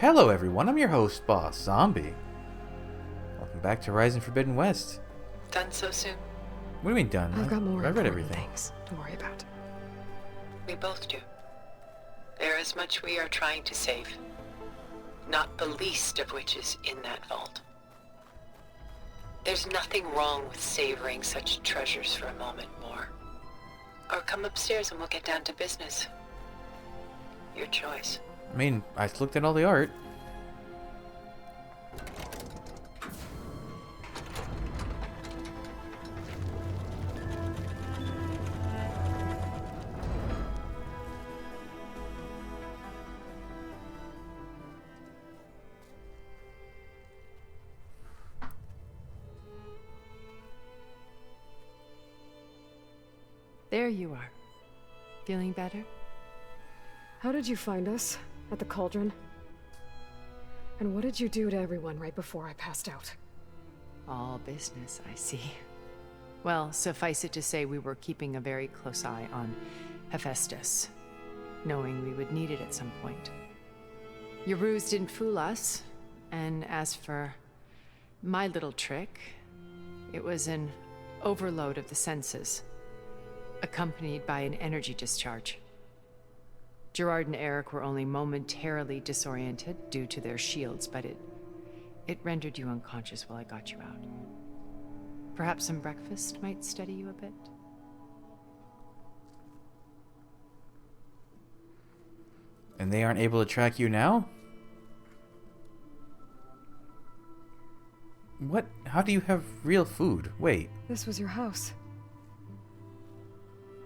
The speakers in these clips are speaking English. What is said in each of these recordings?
Hello everyone, I'm your host, Boss Zombie. Welcome back to Horizon Forbidden West. Done so soon? What do you mean done? I've got more I read important everything. things to worry about. We both do. There is much we are trying to save. Not the least of which is in that vault. There's nothing wrong with savoring such treasures for a moment more. Or come upstairs and we'll get down to business. Your choice. I mean, I looked at all the art. There you are. Feeling better? How did you find us? At the cauldron? And what did you do to everyone right before I passed out? All business, I see. Well, suffice it to say we were keeping a very close eye on Hephaestus, knowing we would need it at some point. Your ruse didn't fool us, and as for my little trick, it was an overload of the senses, accompanied by an energy discharge. Gerard and Eric were only momentarily disoriented due to their shields, but it rendered you unconscious while I got you out. Perhaps some breakfast might steady you a bit? And they aren't able to track you now? What? How do you have real food? Wait. This was your house.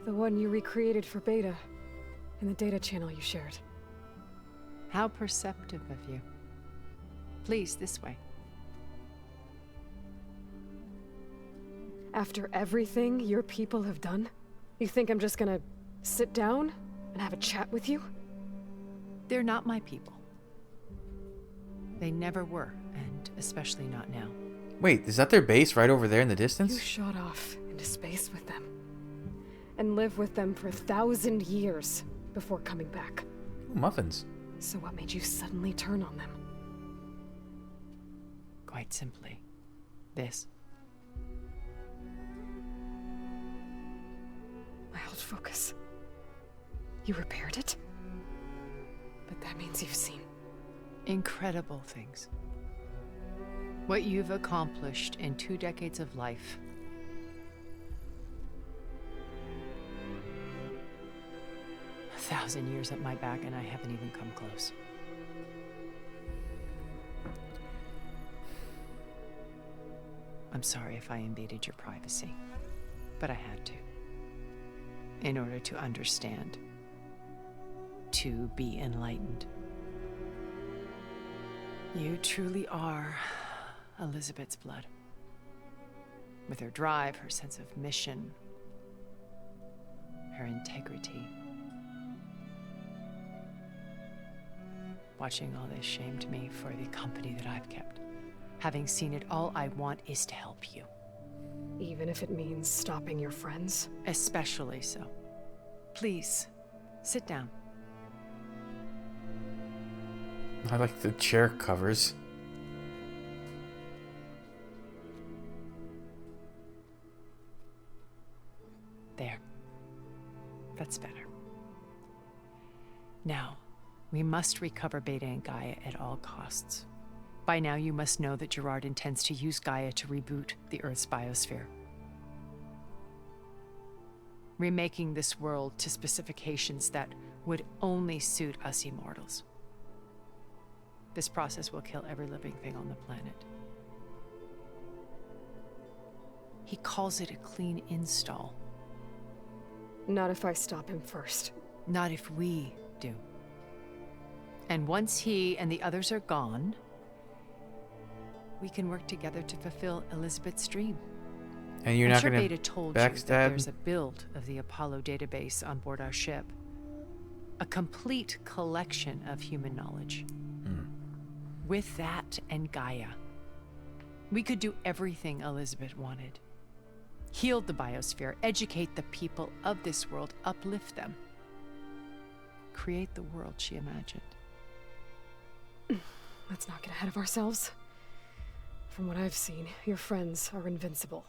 The one you recreated for Beta, in the data channel you shared. How perceptive of you. Please, this way. After everything your people have done, you think I'm just gonna sit down and have a chat with you? They're not my people. They never were, and especially not now. Wait, is that their base right over there in the You distance? shot off into space with them. And lived with them for 1,000 years before coming back. Ooh, muffins. So what made you suddenly turn on them? Quite simply, this. My old focus. You repaired it? But that means you've seen. Incredible things. What you've accomplished in 2 decades of life. A 1,000 years at my back and I haven't even come close. I'm sorry if I invaded your privacy, but I had to. In order to understand. To be enlightened. You truly are Elizabeth's blood. With her drive, her sense of mission, her integrity. Watching all this shamed me for the company that I've kept. Having seen it, all I want is to help you. Even if it means stopping your friends? Especially so. Please, sit down. I like the chair covers. There. That's better. Now, we must recover Beta and Gaia at all costs. By now, you must know that Gerard intends to use Gaia to reboot the Earth's biosphere. Remaking this world to specifications that would only suit us immortals. This process will kill every living thing on the planet. He calls it a clean install. Not if I stop him first. Not if we do. And once he and the others are gone, we can work together to fulfill Elizabeth's dream. And you're I'm not sure gonna Beta told you that backstab? there's a build of the Apollo database on board our ship. A complete collection of human knowledge. With that and Gaia, we could do everything Elizabeth wanted. Heal the biosphere, educate the people of this world, uplift them. Create the world she imagined. Let's not get ahead of ourselves. From what I've seen, your friends are invincible.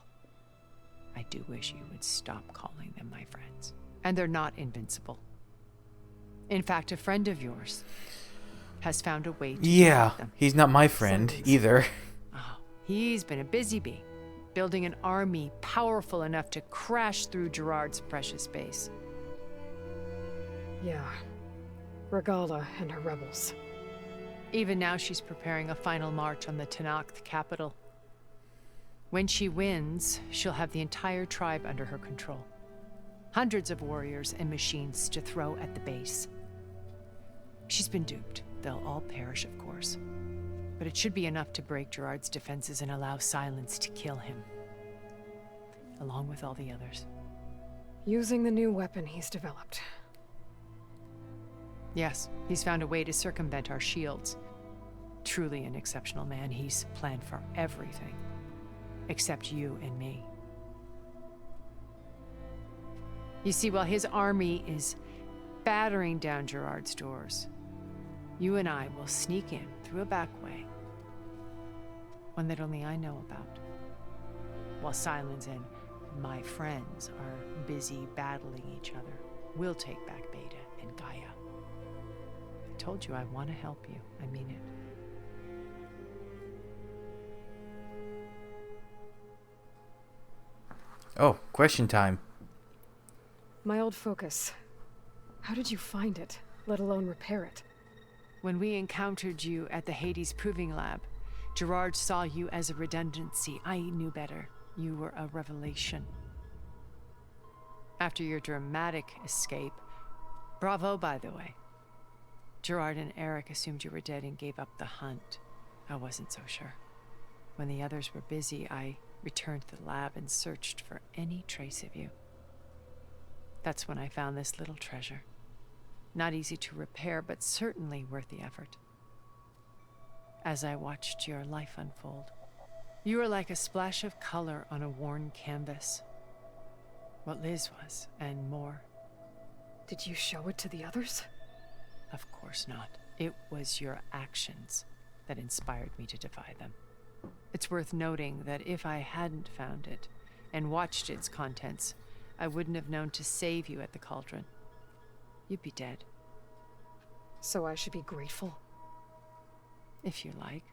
I do wish you would stop calling them my friends. And they're not invincible. In fact, a friend of yours has found a way to defeat them. He's not my friend either. Oh, he's been a busy bee, building an army powerful enough to crash through Gerard's precious base. Yeah. Regala and her rebels. Even now she's preparing a final march on the Tenakth capital. When she wins, she'll have the entire tribe under her control. Hundreds of warriors and machines to throw at the base. She's been duped. They'll all perish, of course. But it should be enough to break Gerard's defenses and allow Silence to kill him. Along with all the others. Using the new weapon he's developed. Yes, he's found a way to circumvent our shields. Truly an exceptional man. He's planned for everything. Except you and me. You see, while his army is battering down Gerard's doors, you and I will sneak in through a back way. One that only I know about. While Silence and my friends are busy battling each other, we'll take back Beta and Gaia. I told you I want to help you. I mean it. Oh, question time. My old focus. How did you find it, let alone repair it? When we encountered you at the Hades Proving Lab, Gerard saw you as a redundancy. I knew better. You were a revelation. After your dramatic escape, bravo, by the way. Gerard and Eric assumed you were dead and gave up the hunt. I wasn't so sure. When the others were busy, I returned to the lab and searched for any trace of you. That's when I found this little treasure. Not easy to repair, but certainly worth the effort. As I watched your life unfold, you were like a splash of color on a worn canvas. What Liz was, and more. Did you show it to the others? Of course not. It was your actions that inspired me to defy them. It's worth noting that if I hadn't found it and watched its contents, I wouldn't have known to save you at the cauldron. You'd be dead. So I should be grateful? If you like.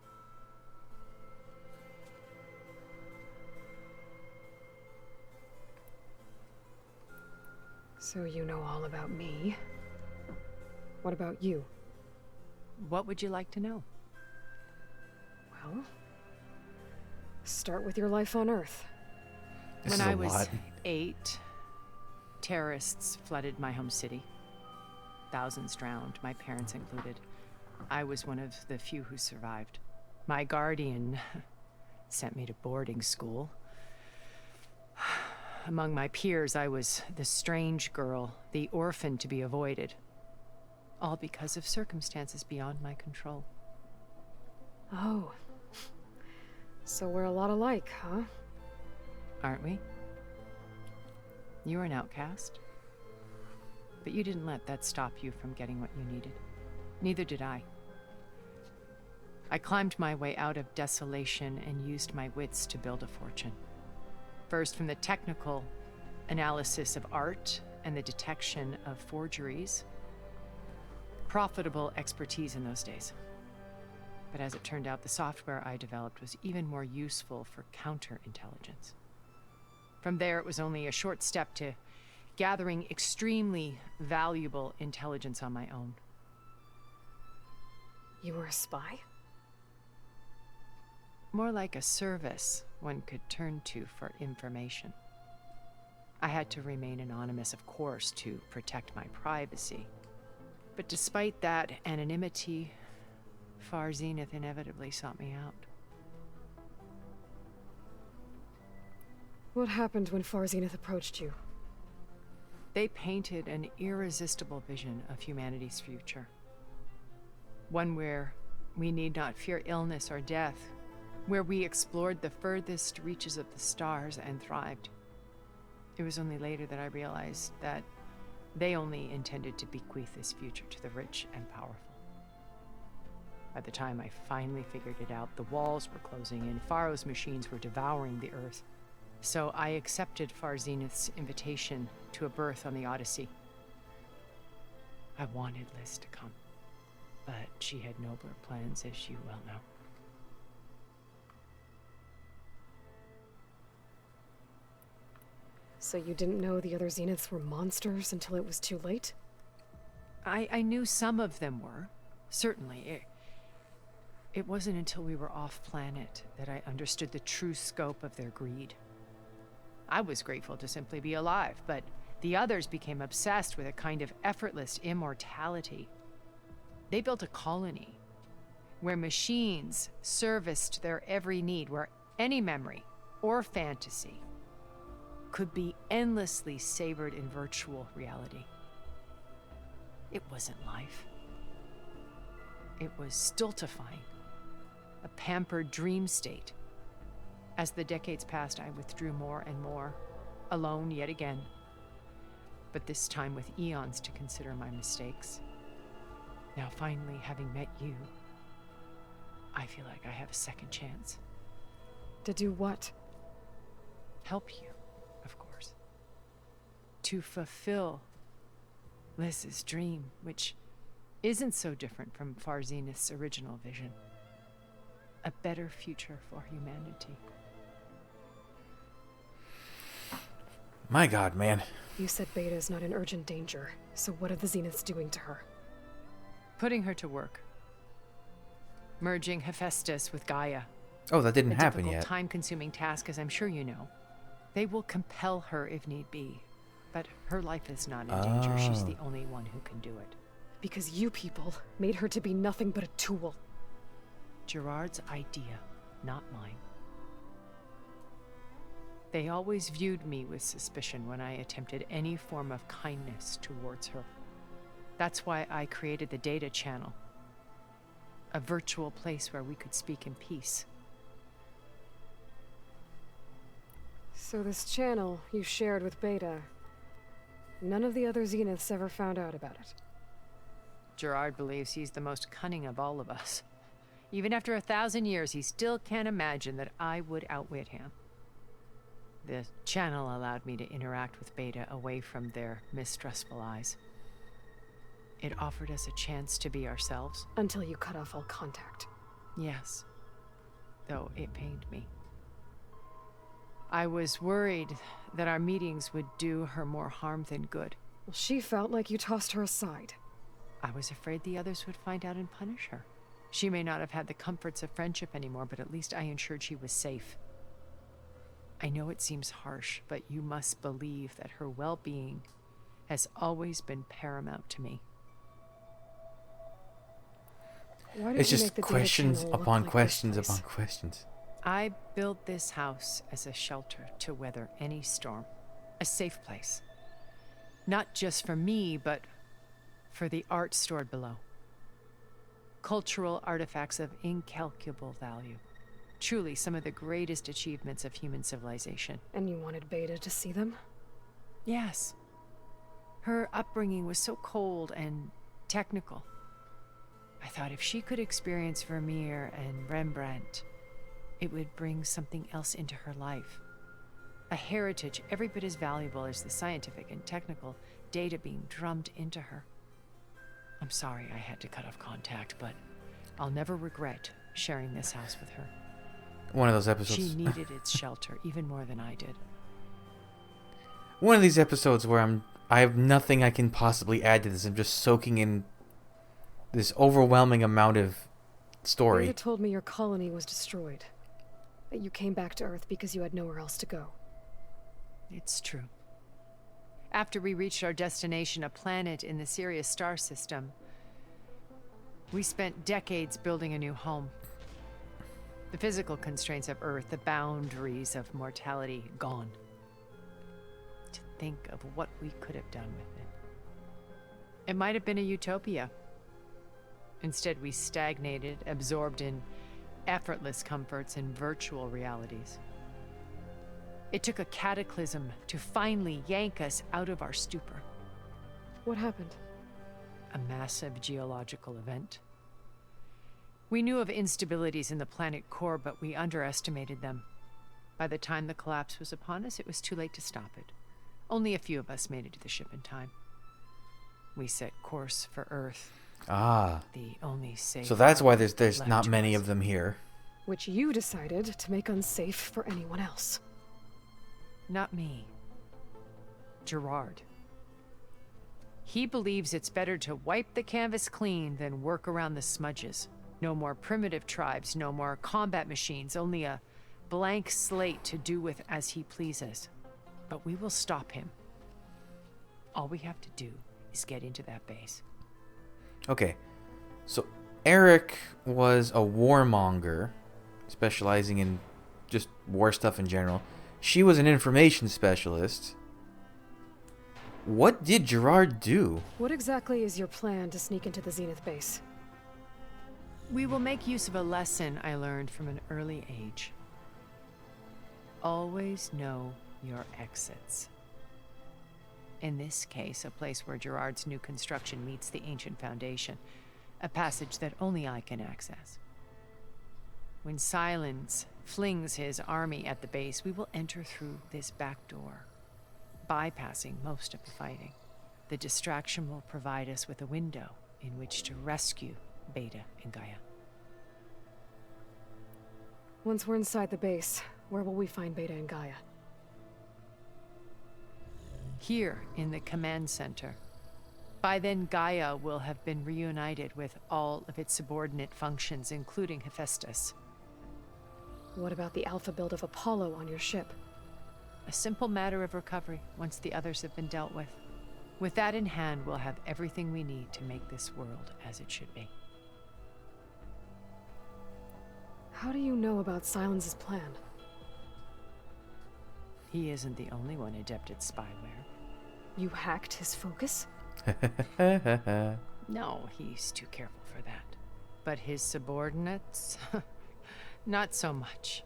So you know all about me. What about you? What would you like to know? Well, start with your life on Earth. This When is I a was lot. 8, terrorists flooded my home city. Thousands drowned, my parents included. I was one of the few who survived. My guardian sent me to boarding school. Among my peers, I was the strange girl, the orphan to be avoided. All because of circumstances beyond my control. Oh. So we're a lot alike, huh? Aren't we? You were an outcast. But you didn't let that stop you from getting what you needed. Neither did I. I climbed my way out of desolation and used my wits to build a fortune. First, from the technical analysis of art and the detection of forgeries. Profitable expertise in those days. But as it turned out, the software I developed was even more useful for counterintelligence. From there, it was only a short step to gathering extremely valuable intelligence on my own. You were a spy? More like a service one could turn to for information. I had to remain anonymous, of course, to protect my privacy. But despite that anonymity, Far Zenith inevitably sought me out. What happened when Far Zenith approached you? They painted an irresistible vision of humanity's future. One where we need not fear illness or death, where we explored the furthest reaches of the stars and thrived. It was only later that I realized that they only intended to bequeath this future to the rich and powerful. By the time I finally figured it out, the walls were closing in, Pharaoh's machines were devouring the Earth. So I accepted Far Zenith's invitation to a berth on the Odyssey. I wanted Liz to come, but she had nobler plans, as you well know. So you didn't know the other Zeniths were monsters until it was too late? I knew some of them were, certainly. It wasn't until we were off-planet that I understood the true scope of their greed. I was grateful to simply be alive, but the others became obsessed with a kind of effortless immortality. They built a colony where machines serviced their every need, where any memory or fantasy could be endlessly savored in virtual reality. It wasn't life. It was stultifying, a pampered dream state. As the decades passed, I withdrew more and more, alone yet again, but this time with eons to consider my mistakes. Now finally, having met you, I feel like I have a second chance. To do what? Help you, of course. To fulfill Liz's dream, which isn't so different from Far Zenith's original vision. A better future for humanity. My god, man. You said Beta is not in urgent danger, so what are the Zeniths doing to her? Putting her to work. Merging Hephaestus with Gaia. Oh, that didn't A happen difficult, yet. time-consuming task, as I'm sure you know. They will compel her if need be, but her life is not in danger. She's the only one who can do it. Because you people made her to be nothing but a tool. Gerard's idea, not mine. They always viewed me with suspicion when I attempted any form of kindness towards her. That's why I created the data channel. A virtual place where we could speak in peace. So this channel you shared with Beta, none of the other Zeniths ever found out about it. Gerard believes he's the most cunning of all of us. Even after 1,000 years, he still can't imagine that I would outwit him. The channel allowed me to interact with Beta away from their mistrustful eyes. It offered us a chance to be ourselves. Until you cut off all contact. Yes, though it pained me. I was worried that our meetings would do her more harm than good. Well, she felt like you tossed her aside. I was afraid the others would find out and punish her. She may not have had the comforts of friendship anymore, but at least I ensured she was safe. I know it seems harsh, but you must believe that her well-being has always been paramount to me. Why did It's you just make the data questions channel look upon like questions this place? upon questions. I built this house as a shelter to weather any storm. A safe place. Not just for me, but for the art stored below. Cultural artifacts of incalculable value. Truly some of the greatest achievements of human civilization. And you wanted Beta to see them? Yes. Her upbringing was so cold and technical. I thought if she could experience Vermeer and Rembrandt, it would bring something else into her life. A heritage every bit as valuable as the scientific and technical data being drummed into her. I'm sorry I had to cut off contact, but I'll never regret sharing this house with her. One of those episodes. She needed its shelter even more than I did. One of these episodes where I have nothing I can possibly add to this. I'm just soaking in this overwhelming amount of story. Beta told me your colony was destroyed. That you came back to Earth because you had nowhere else to go. It's true. After we reached our destination, a planet in the Sirius star system, we spent decades building a new home. The physical constraints of Earth, the boundaries of mortality, gone. To think of what we could have done with it. It might have been a utopia. Instead, we stagnated, absorbed in effortless comforts and virtual realities. It took a cataclysm to finally yank us out of our stupor. What happened? A massive geological event. We knew of instabilities in the planet core, but we underestimated them. By the time the collapse was upon us, it was too late to stop it. Only a few of us made it to the ship in time. We set course for Earth. Ah. The only safe. So that's why there's left not to many us. of them here. Which you decided to make unsafe for anyone else. Not me. Gerard. He believes it's better to wipe the canvas clean than work around the smudges. No more primitive tribes, no more combat machines, only a blank slate to do with as he pleases. But we will stop him. All we have to do is get into that base. Okay. So Eric was a warmonger, specializing in just war stuff in general. She was an information specialist. What did Gerard do? What exactly is your plan to sneak into the Zenith base? We will make use of a lesson I learned from an early age. Always know your exits. In this case, a place where Gerard's new construction meets the ancient foundation, a passage that only I can access. When Silence flings his army at the base, we will enter through this back door, bypassing most of the fighting. The distraction will provide us with a window in which to rescue Beta and Gaia. Once we're inside the base, where will we find Beta and Gaia? Here in the command center. By then, Gaia will have been reunited with all of its subordinate functions, including Hephaestus. What about the alpha build of Apollo on your ship? A simple matter of recovery once the others have been dealt with. With that in hand, we'll have everything we need to make this world as it should be. How do you know about Silence's plan? He isn't the only one adept at spyware. You hacked his focus? No, he's too careful for that. But his subordinates? Not so much.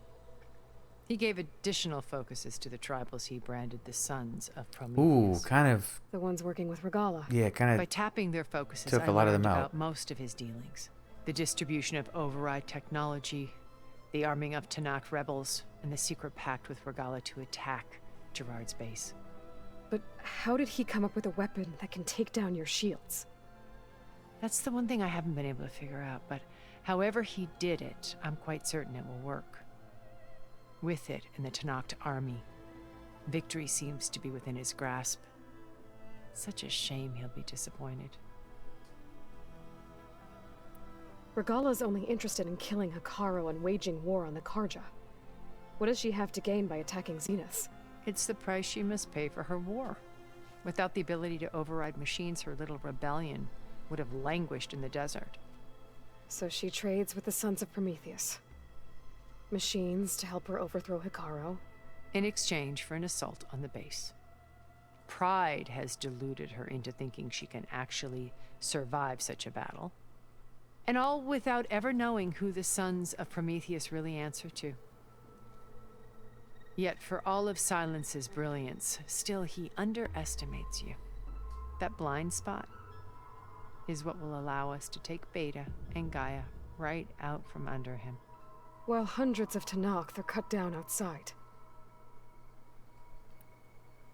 He gave additional focuses to the tribals he branded the Sons of Ooh, Prometheus. kind of. The ones working with Regala. Yeah, kind By of. tapping their focuses, took I a lot of learned them out. about most of his dealings. The distribution of override technology, the arming of Tanakh rebels, and the secret pact with Regala to attack Gerard's base. But how did he come up with a weapon that can take down your shields? That's the one thing I haven't been able to figure out, but however he did it, I'm quite certain it will work. With it and the Tanakh army, victory seems to be within his grasp. Such a shame he'll be disappointed. Regala's only interested in killing Hekarro and waging war on the Karja. What does she have to gain by attacking Zenith? It's the price she must pay for her war. Without the ability to override machines, her little rebellion would have languished in the desert. So she trades with the Sons of Prometheus. Machines to help her overthrow Hekarro. In exchange for an assault on the base. Pride has deluded her into thinking she can actually survive such a battle. And all without ever knowing who the Sons of Prometheus really answer to. Yet for all of Silence's brilliance, still he underestimates you. That blind spot is what will allow us to take Beta and Gaia right out from under him. While hundreds of Tanakh are cut down outside.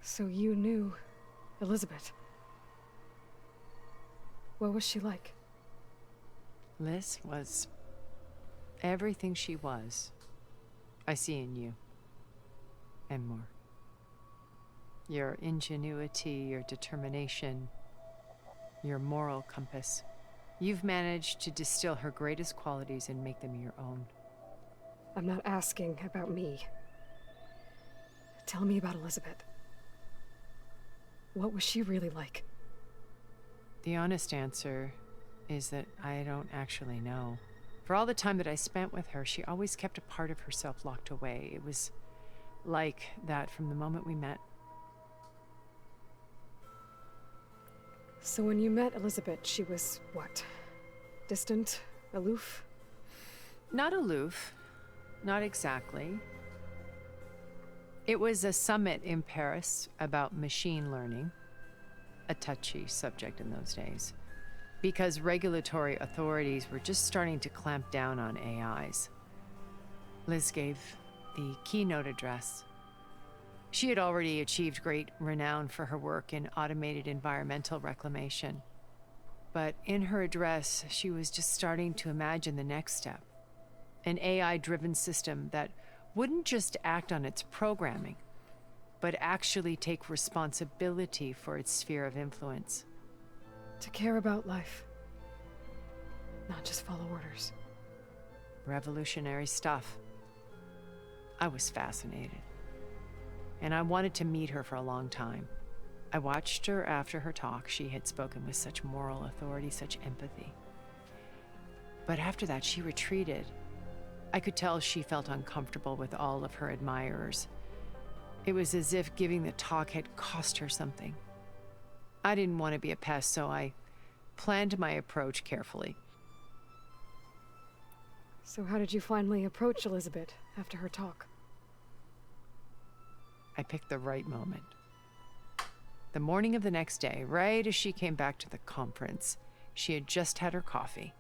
So you knew Elizabeth. What was she like? Liz was everything she was. I see in you. And more. Your ingenuity, your determination, your moral compass. You've managed to distill her greatest qualities and make them your own. I'm not asking about me. Tell me about Elizabeth. What was she really like? The honest answer is that I don't actually know. For all the time that I spent with her, she always kept a part of herself locked away. It was like that from the moment we met. So when you met Elizabeth, she was what? Distant? Aloof? Not aloof. Not exactly. It was a summit in Paris about machine learning. A touchy subject in those days. because regulatory authorities were just starting to clamp down on AIs. Liz gave the keynote address. She had already achieved great renown for her work in automated environmental reclamation. But in her address, she was just starting to imagine the next step. An AI-driven system that wouldn't just act on its programming, but actually take responsibility for its sphere of influence. To care about life. Not just follow orders. Revolutionary stuff. I was fascinated. And I wanted to meet her for a long time. I watched her after her talk. She had spoken with such moral authority, such empathy. But after that, she retreated. I could tell she felt uncomfortable with all of her admirers. It was as if giving the talk had cost her something. I didn't want to be a pest, so I planned my approach carefully. So how did you finally approach Elizabeth after her talk? I picked the right moment. The morning of the next day, right as she came back to the conference, she had just had her coffee.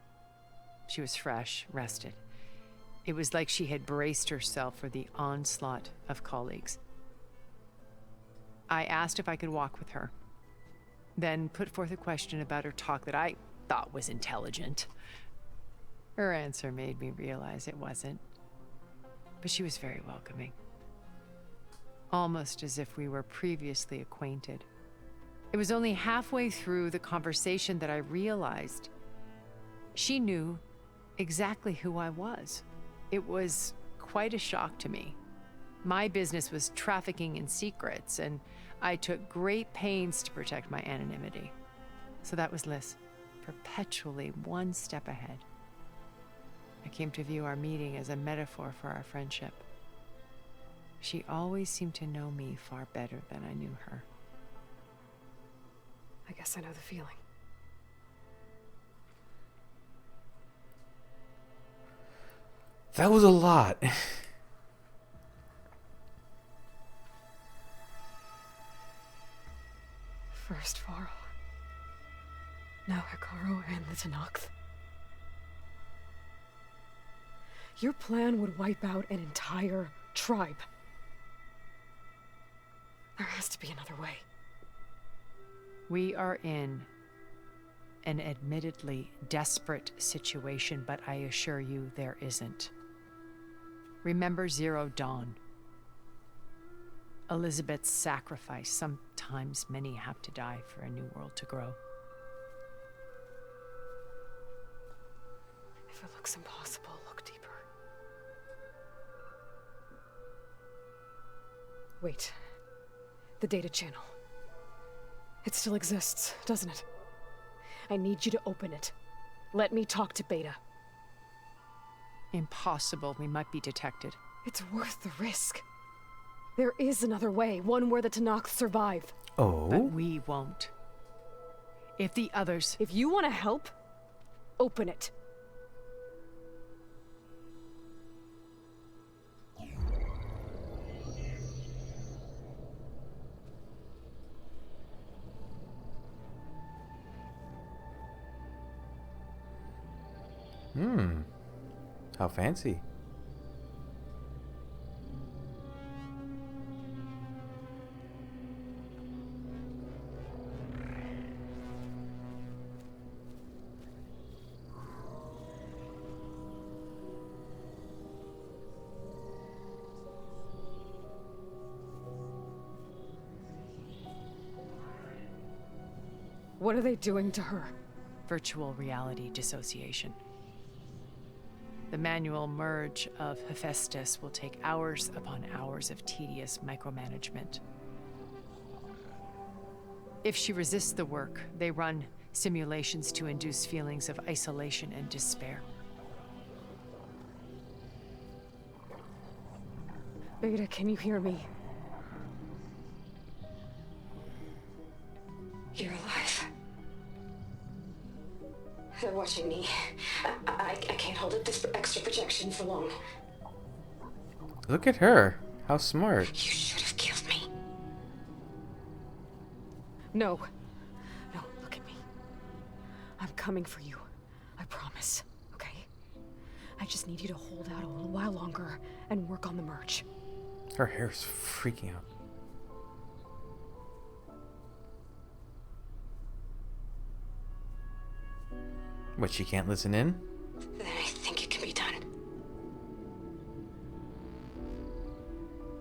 She was fresh, rested. It was like she had braced herself for the onslaught of colleagues. I asked if I could walk with her, then put forth a question about her talk that I thought was intelligent. Her answer made me realize it wasn't, but she was very welcoming. Almost as if we were previously acquainted. It was only halfway through the conversation that I realized she knew exactly who I was. It was quite a shock to me. My business was trafficking in secrets, and I took great pains to protect my anonymity. So that was Liz, perpetually one step ahead. I came to view our meeting as a metaphor for our friendship. She always seemed to know me far better than I knew her. I guess I know the feeling. That was a lot. First Varl. Now Hekarro and the Tenakth. Your plan would wipe out an entire tribe. There has to be another way. We are in an admittedly desperate situation, but I assure you there isn't. Remember Zero Dawn. Elizabeth's sacrifice. Sometimes many have to die for a new world to grow. If it looks impossible, look deeper. Wait. The data channel. It still exists, doesn't it? I need you to open it. Let me talk to Beta. Impossible. We might be detected. It's worth the risk. There is another way, one where the Tenakth survive. Oh? But we won't. If the others... If you want to help, open it. How fancy. What are they doing to her? Virtual reality dissociation. The manual merge of Hephaestus will take hours upon hours of tedious micromanagement. If she resists the work, they run simulations to induce feelings of isolation and despair. Beta, can you hear me? You're alive. They're watching me. I can't hold up this extra projection for long. Look at her. How smart. You should have killed me. No. No, look at me. I'm coming for you. I promise, okay? I just need you to hold out a little while longer and work on the merge. Her hair's freaking out. What, she can't listen in? Then I think it can be done.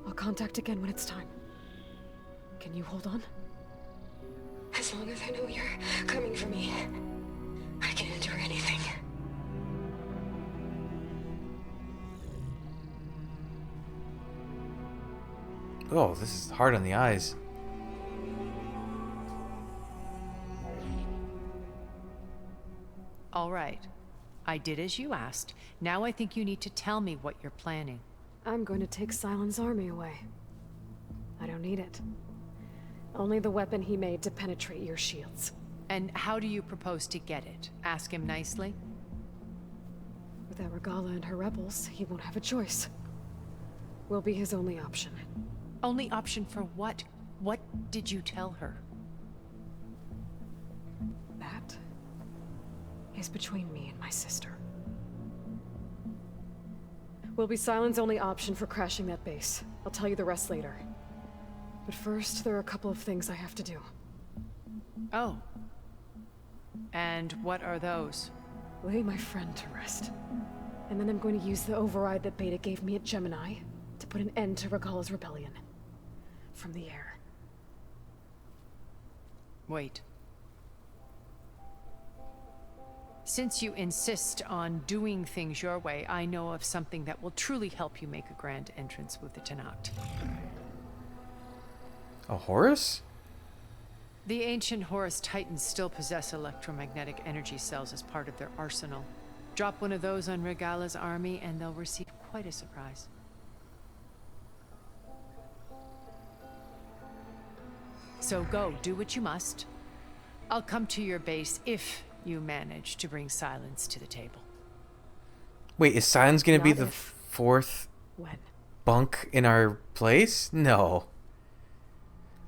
I'll contact again when it's time. Can you hold on? As long as I know you're coming for me, I can endure anything. Oh, this is hard on the eyes. All right. I did as you asked. Now I think you need to tell me what you're planning. I'm going to take Sylens' army away. I don't need it. Only the weapon he made to penetrate your shields. And how do you propose to get it? Ask him nicely? Without Regala and her rebels, he won't have a choice. We'll be his only option. Only option for what? What did you tell her? That is between me and my sister. Will be Sylens' only option for crashing that base. I'll tell you the rest later. But first, there are a couple of things I have to do. Oh. And what are those? Lay my friend to rest. And then I'm going to use the override that Beta gave me at Gemini to put an end to Regala's rebellion. From the air. Wait. Since you insist on doing things your way, I know of something that will truly help you make a grand entrance with the Tenakth. A Horus? The ancient Horus Titans still possess electromagnetic energy cells as part of their arsenal. Drop one of those on Regala's army and they'll receive quite a surprise. So go, do what you must. I'll come to your base if you manage to bring Sylens to the table. Wait, is Sylens gonna be Not the if. fourth When? bunk in our place? No.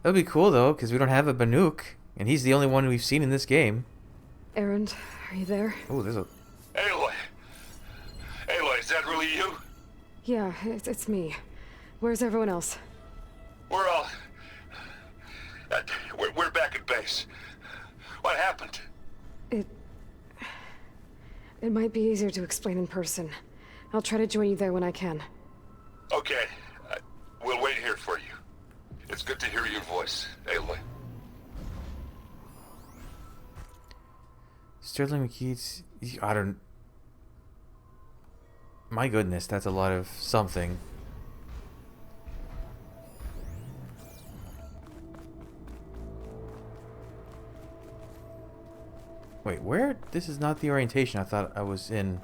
That would be cool though, because we don't have a Banuk, and he's the only one we've seen in this game. Erend, are you there? Oh, there's a... Aloy! Aloy, is that really you? Yeah, it's me. Where's everyone else? We're all... we're back at base. What happened? It might be easier to explain in person. I'll try to join you there when I can. Okay, we'll wait here for you. It's good to hear your voice, Aloy. Sterling McKeith's... I don't... My goodness, that's a lot of something. Wait, where? This is not the orientation I thought I was in.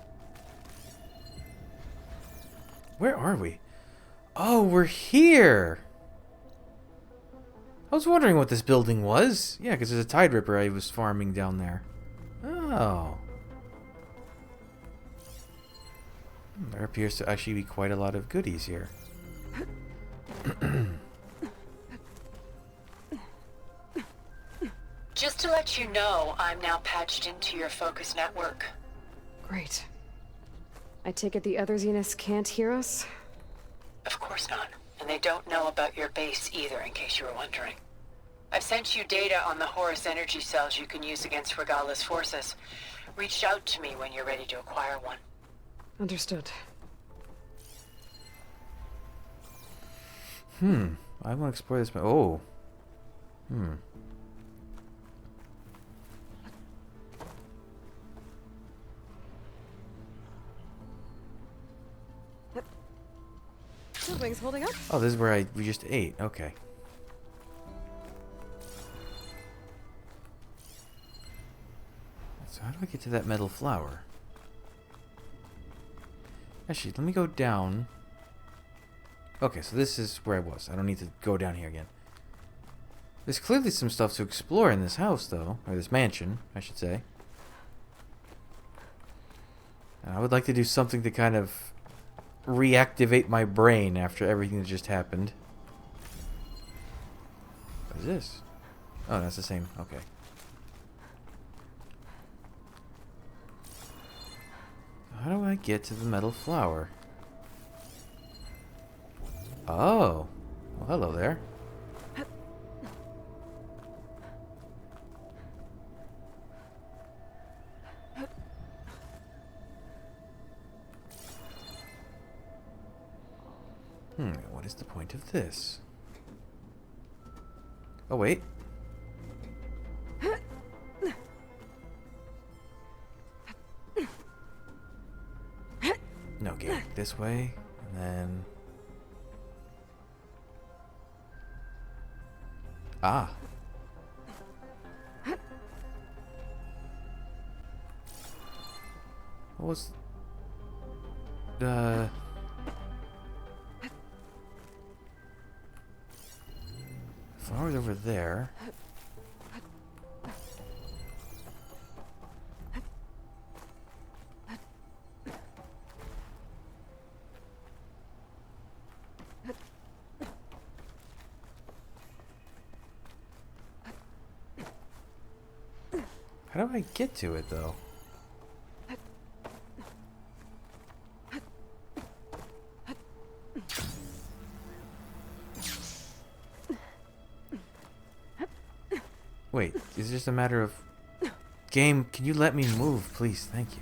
Where are we? Oh, we're here! I was wondering what this building was. Yeah, because there's a Tide Ripper I was farming down there. Oh. There appears to actually be quite a lot of goodies here. Just to let you know, I'm now patched into your focus network. Great. I take it the other Zeniths can't hear us? Of course not. And they don't know about your base either, in case you were wondering. I've sent you data on the Horus energy cells you can use against Regala's forces. Reach out to me when you're ready to acquire one. Understood. I want to explore this. Oh. Siblings holding up? Oh, this is where we just ate. Okay. So how do I get to that metal flower? Actually, let me go down. Okay, so this is where I was. I don't need to go down here again. There's clearly some stuff to explore in this house, though. Or this mansion, I should say. And I would like to do something to kind of reactivate my brain after everything that just happened. What is this? Oh, that's the same. Okay. how do I get to the metal flower? Oh. Well, hello there. What is the point of this? Oh, wait. No, okay, this way, and then... Ah. What was... Flower's over there. How do I get to it, though? Wait, is it just a matter of... Game, can you let me move, please? Thank you.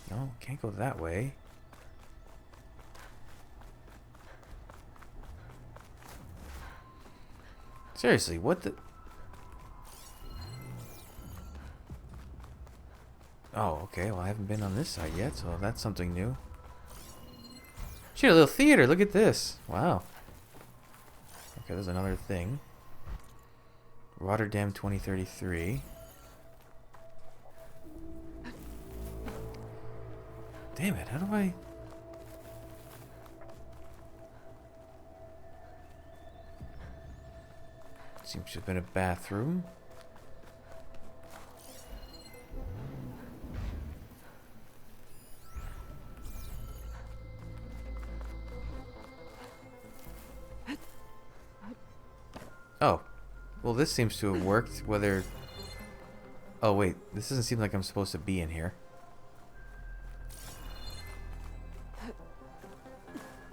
No, can't go that way. Seriously, what the... Oh, okay, well I haven't been on this side yet, so that's something new. Shit, a little theater, look at this. Wow. Okay, there's another thing. Rotterdam 2033. Damn it, how do I... Seems to have been a bathroom. Oh. Well, this seems to have worked, whether... Oh, wait. This doesn't seem like I'm supposed to be in here.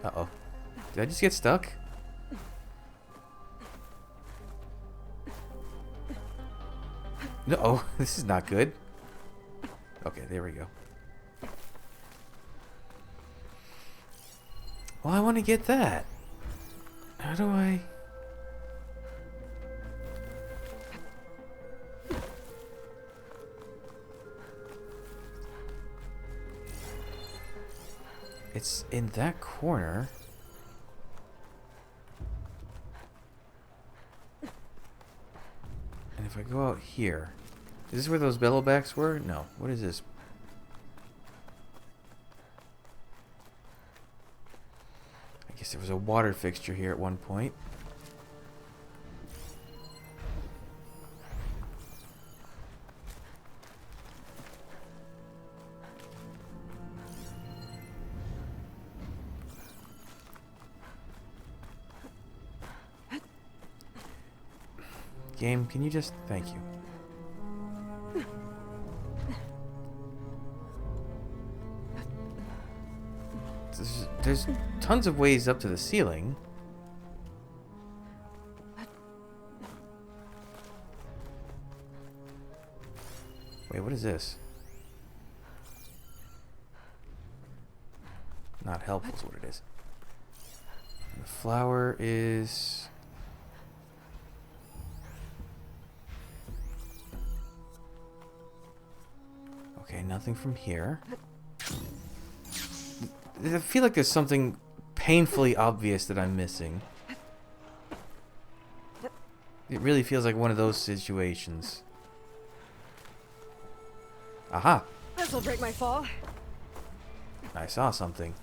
Uh-oh. Did I just get stuck? No, oh, this is not good. Okay, there we go. Well, I want to get that. How do I... It's in that corner. And if I go out here... Is this where those bellowbacks were? No. What is this? I guess there was a water fixture here at one point. Game, can you just... Thank you. There's tons of ways up to the ceiling. Wait, what is this? Not helpful is what it is. And the flower is... Okay, nothing from here. I feel like there's something painfully obvious that I'm missing. It really feels like one of those situations. Aha! This'll break my fall. I saw something.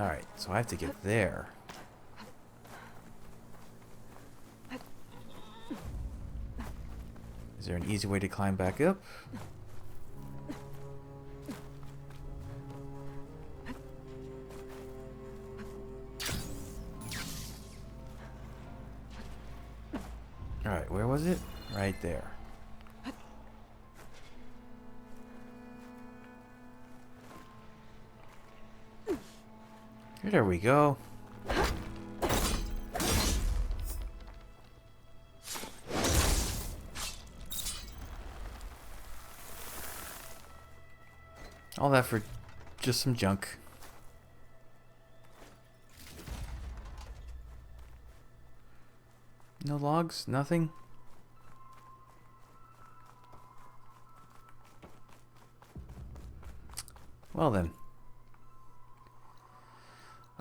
Alright, so I have to get there. Is there an easy way to climb back up? Alright, where was it? Right there. There we go. All that for just some junk. No logs? Nothing? Well then.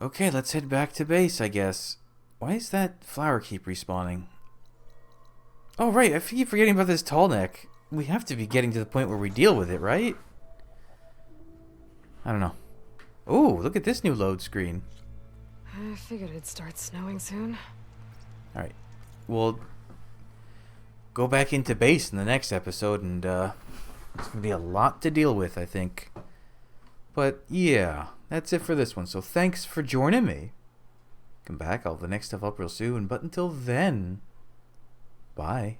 Okay, let's head back to base, I guess. Why is that flower keep respawning? Oh, right, I keep forgetting about this tall neck. We have to be getting to the point where we deal with it, right? I don't know. Oh, look at this new load screen. I figured it'd start snowing soon. Alright. We'll go back into base in the next episode, and there's going to be a lot to deal with, I think. But yeah, that's it for this one. So thanks for joining me. Come back, I'll have the next stuff up real soon. But until then, bye.